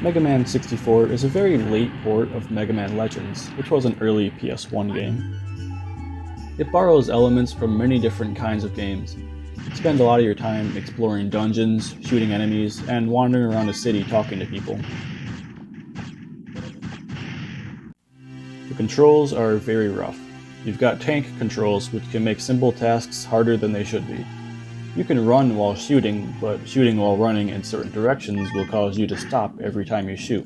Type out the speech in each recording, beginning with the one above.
Mega Man 64 is a very late port of Mega Man Legends, which was an early PS1 game. It borrows elements from many different kinds of games. You spend a lot of your time exploring dungeons, shooting enemies, and wandering around a city talking to people. The controls are very rough. You've got tank controls, which can make simple tasks harder than they should be. You can run while shooting, but shooting while running in certain directions will cause you to stop every time you shoot.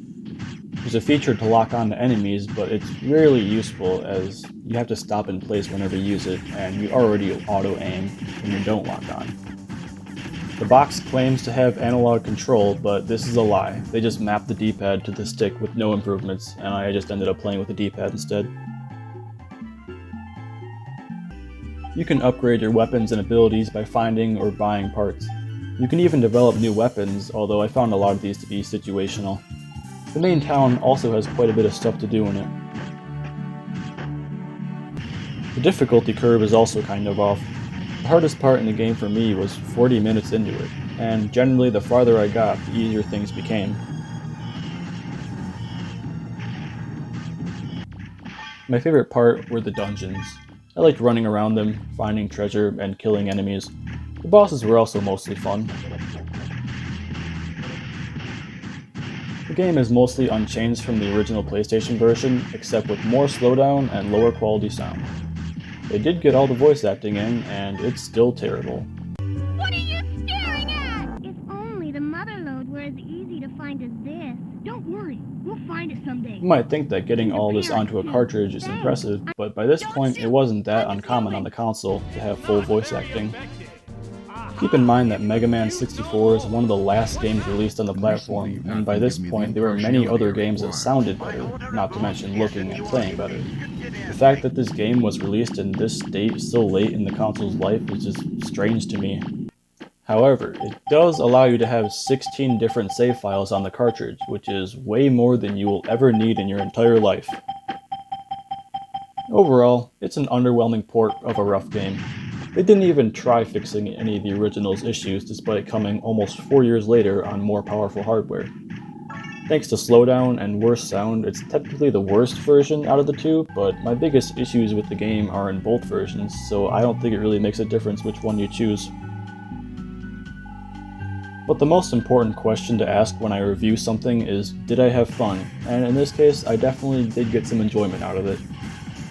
There's a feature to lock on to enemies, but it's rarely useful as you have to stop in place whenever you use it, and you already auto-aim when you don't lock on. The box claims to have analog control, but this is a lie. They just mapped the D-pad to the stick with no improvements, and I just ended up playing with the D-pad instead. You can upgrade your weapons and abilities by finding or buying parts. You can even develop new weapons, although I found a lot of these to be situational. The main town also has quite a bit of stuff to do in it. The difficulty curve is also kind of off. The hardest part in the game for me was 40 minutes into it, and generally the farther I got, the easier things became. My favorite part were the dungeons. I liked running around them, finding treasure, and killing enemies. The bosses were also mostly fun. The game is mostly unchanged from the original PlayStation version, except with more slowdown and lower quality sound. They did get all the voice acting in, and it's still terrible. What are you staring at? If only the motherlode were as easy to find as this. Don't worry, we'll find it someday. You might think that getting all this onto a cartridge is impressive, but by this point it wasn't that uncommon on the console to have full voice acting. Keep in mind that Mega Man 64 is one of the last games released on the platform, and by this point there were many other games that sounded better, not to mention looking and playing better. The fact that this game was released in this state so late in the console's life is just strange to me. However, it does allow you to have 16 different save files on the cartridge, which is way more than you will ever need in your entire life. Overall, it's an underwhelming port of a rough game. They didn't even try fixing any of the original's issues despite coming almost 4 years later on more powerful hardware. Thanks to slowdown and worse sound, it's technically the worst version out of the two, but my biggest issues with the game are in both versions, so I don't think it really makes a difference which one you choose. But the most important question to ask when I review something is, did I have fun? And in this case, I definitely did get some enjoyment out of it.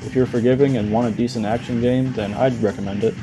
If you're forgiving and want a decent action game, then I'd recommend it.